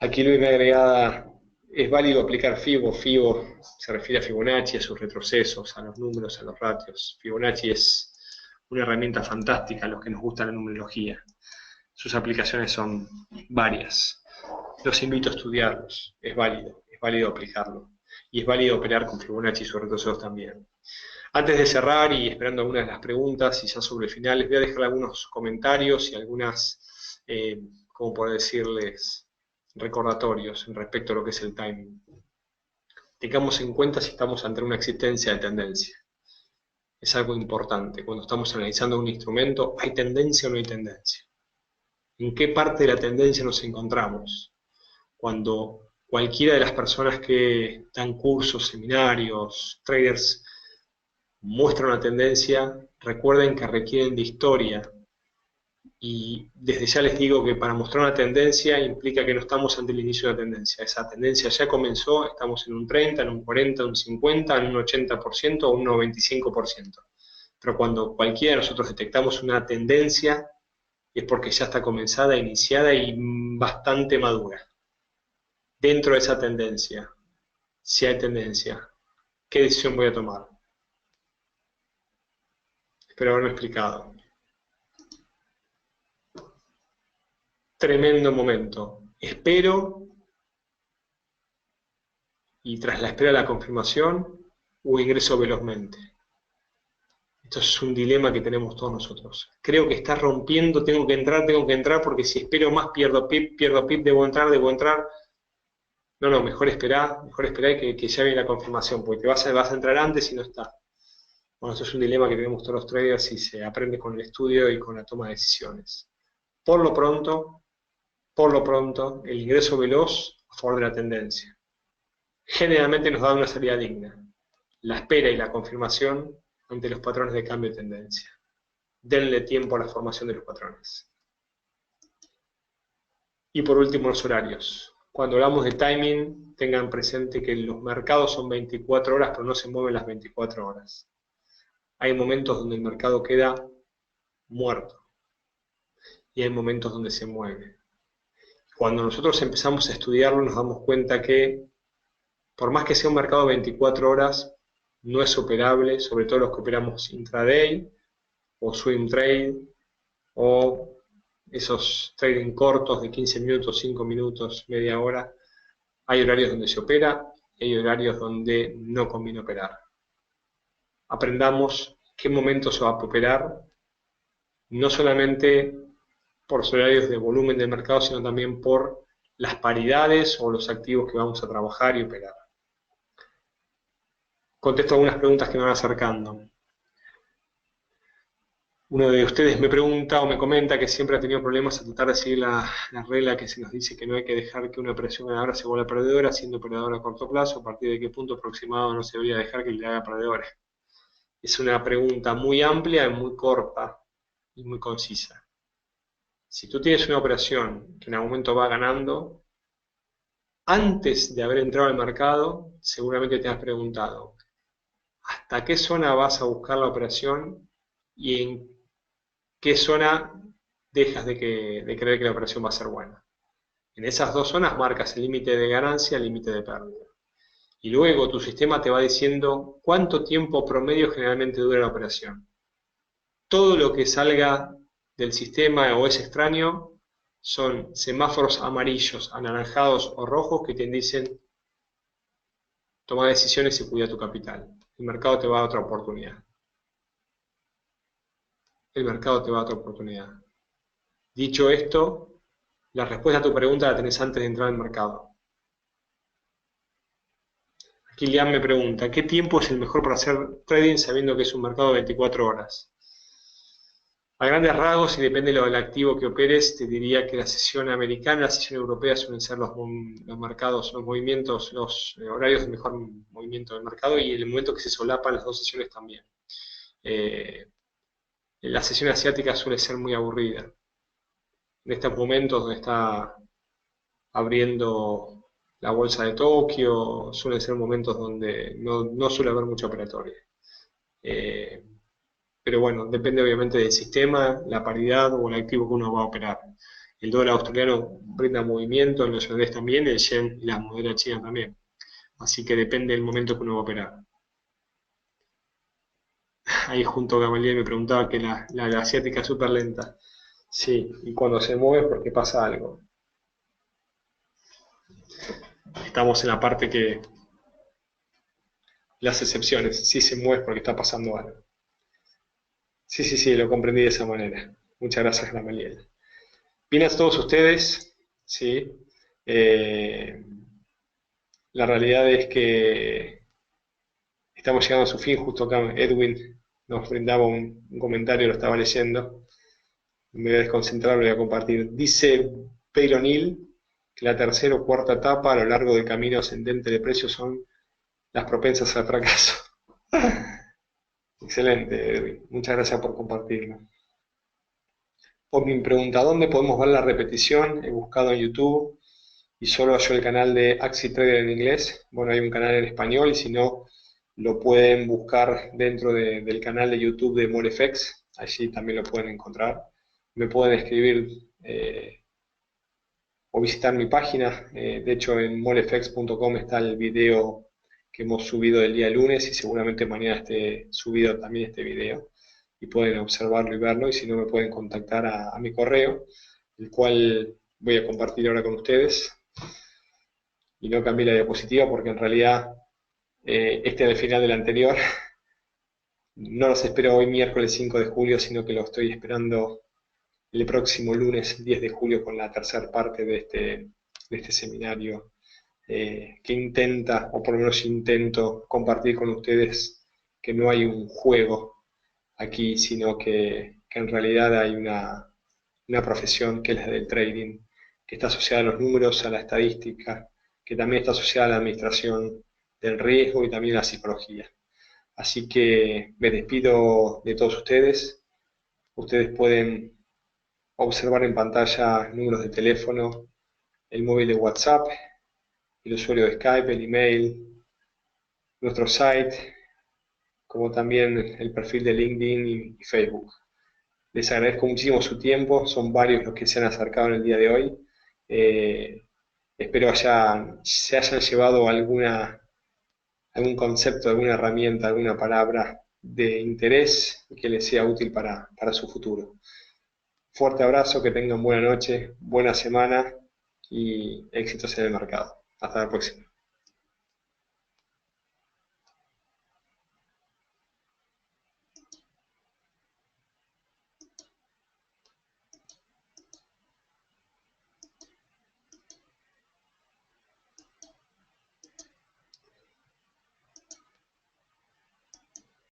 [SPEAKER 1] Aquí Luis me agregaba, es válido aplicar FIBO. FIBO se refiere a Fibonacci, a sus retrocesos, a los números, a los ratios. Fibonacci es una herramienta fantástica a los que nos gusta la numerología. Sus aplicaciones son varias. Los invito a estudiarlos, es válido aplicarlo. Y es válido operar con Fibonacci y sus retrocesos también. Antes de cerrar y esperando algunas de las preguntas y ya sobre el final, les voy a dejar algunos comentarios y algunas, como por decirles, recordatorios en respecto a lo que es el timing. Tengamos en cuenta si estamos ante una existencia de tendencia. Es algo importante. Cuando estamos analizando un instrumento, ¿hay tendencia o no hay tendencia? ¿En qué parte de la tendencia nos encontramos? Cuando cualquiera de las personas que dan cursos, seminarios, traders, muestra una tendencia, recuerden que requieren de historia. Y desde ya les digo que para mostrar una tendencia implica que no estamos ante el inicio de una tendencia. Esa tendencia ya comenzó, estamos en un 30, en un 40, en un 50, en un 80% o un 95%. Pero cuando cualquiera de nosotros detectamos una tendencia, es porque ya está comenzada, iniciada y bastante madura. Dentro de esa tendencia, si hay tendencia, ¿qué decisión voy a tomar? Espero haberme explicado. Tremendo momento. Espero, y tras la espera de la confirmación, o ingreso velozmente. Esto es un dilema que tenemos todos nosotros. Creo que está rompiendo, tengo que entrar, porque si espero más pierdo pip, debo entrar. No, mejor esperar que ya viene la confirmación, porque vas a entrar antes y no está. Bueno, esto es un dilema que tenemos todos los traders y se aprende con el estudio y con la toma de decisiones. Por lo pronto, el ingreso veloz a favor de la tendencia. Generalmente nos da una salida digna. La espera y la confirmación ante los patrones de cambio de tendencia. Denle tiempo a la formación de los patrones. Y por último, los horarios. Cuando hablamos de timing, tengan presente que los mercados son 24 horas, pero no se mueven las 24 horas. Hay momentos donde el mercado queda muerto y hay momentos donde se mueve. Cuando nosotros empezamos a estudiarlo, nos damos cuenta que, por más que sea un mercado de 24 horas, no es operable, sobre todo los que operamos intraday, o swing trade, o esos trading cortos de 15 minutos, 5 minutos, media hora. Hay horarios donde se opera y hay horarios donde no conviene operar. Aprendamos qué momento se va a operar, no solamente por los horarios de volumen del mercado, sino también por las paridades o los activos que vamos a trabajar y operar. Contesto algunas preguntas que me van acercando. Uno de ustedes me pregunta o me comenta que siempre ha tenido problemas a tratar de seguir la regla que se nos dice que no hay que dejar que una operación ganadora se vuelva perdedora, siendo perdedora a corto plazo. ¿A partir de qué punto aproximado no se debería dejar que le haga perdedora? Es una pregunta muy amplia y muy corta y muy concisa. Si tú tienes una operación que en algún momento va ganando, antes de haber entrado al mercado, seguramente te has preguntado, ¿hasta qué zona vas a buscar la operación y en qué zona dejas de creer que la operación va a ser buena? En esas dos zonas marcas el límite de ganancia, el límite de pérdida. Y luego tu sistema te va diciendo cuánto tiempo promedio generalmente dura la operación. Todo lo que salga del sistema o es extraño son semáforos amarillos, anaranjados o rojos que te dicen toma decisiones y cuida tu capital. El mercado te va a dar otra oportunidad. El mercado te va a dar otra oportunidad. Dicho esto, la respuesta a tu pregunta la tenés antes de entrar al mercado. Kilian me pregunta, ¿qué tiempo es el mejor para hacer trading sabiendo que es un mercado de 24 horas? A grandes rasgos, y depende del activo que operes, te diría que la sesión americana y la sesión europea suelen ser los mercados, los movimientos, los horarios de mejor movimiento del mercado y el momento que se solapan las dos sesiones también. Eh, la sesión asiática suele ser muy aburrida. En estos momentos donde está abriendo la bolsa de Tokio, suelen ser momentos donde no suele haber mucha operatoria. Eh, pero bueno, depende obviamente del sistema, la paridad o el activo que uno va a operar. El dólar australiano brinda movimiento, el neozelandés también, el yen y la moneda china también. Así que depende del momento que uno va a operar. Ahí junto a Gamaliel me preguntaba que la asiática es súper lenta. Sí, y cuando se mueve es porque pasa algo. Estamos en la parte que las excepciones, si se mueve es porque está pasando algo. Sí, sí, sí, lo comprendí de esa manera. Muchas gracias, Gamaliel. Bien a todos ustedes, sí. Eh, la realidad es que estamos llegando a su fin. Justo acá Edwin nos brindaba un comentario, lo estaba leyendo. Me voy a desconcentrar, lo voy a compartir. Dice Peyronil que la tercera o cuarta etapa a lo largo del camino ascendente de precios son las propensas al fracaso. Excelente, Edwin. Muchas gracias por compartirlo. Por pregunta, ¿dónde podemos ver la repetición? He buscado en YouTube y solo hallo el canal de Axi Trader en inglés. Bueno, hay un canal en español y si no, lo pueden buscar dentro del canal de YouTube de MoreFX. Allí también lo pueden encontrar. Me pueden escribir o visitar mi página. De hecho, en morefx.com está el video que hemos subido el día lunes y seguramente mañana esté subido también este video y pueden observarlo y verlo y si no me pueden contactar a mi correo, el cual voy a compartir ahora con ustedes y no cambié la diapositiva porque en realidad este es el final del anterior. No los espero hoy miércoles 5 de julio, sino que lo estoy esperando el próximo lunes 10 de julio con la tercera parte de este seminario que intenta, o por lo menos intento, compartir con ustedes que no hay un juego aquí, sino que en realidad hay una profesión que es la del trading, que está asociada a los números, a la estadística, que también está asociada a la administración del riesgo y también a la psicología. Así que me despido de todos ustedes. Ustedes pueden observar en pantalla números de teléfono, el móvil de WhatsApp, el usuario de Skype, el email, nuestro site, como también el perfil de LinkedIn y Facebook. Les agradezco muchísimo su tiempo, son varios los que se han acercado en el día de hoy. Eh, espero se hayan llevado algún concepto, alguna herramienta, alguna palabra de interés que les sea útil para su futuro. Fuerte abrazo, que tengan buena noche, buena semana y éxitos en el mercado. Hasta la próxima.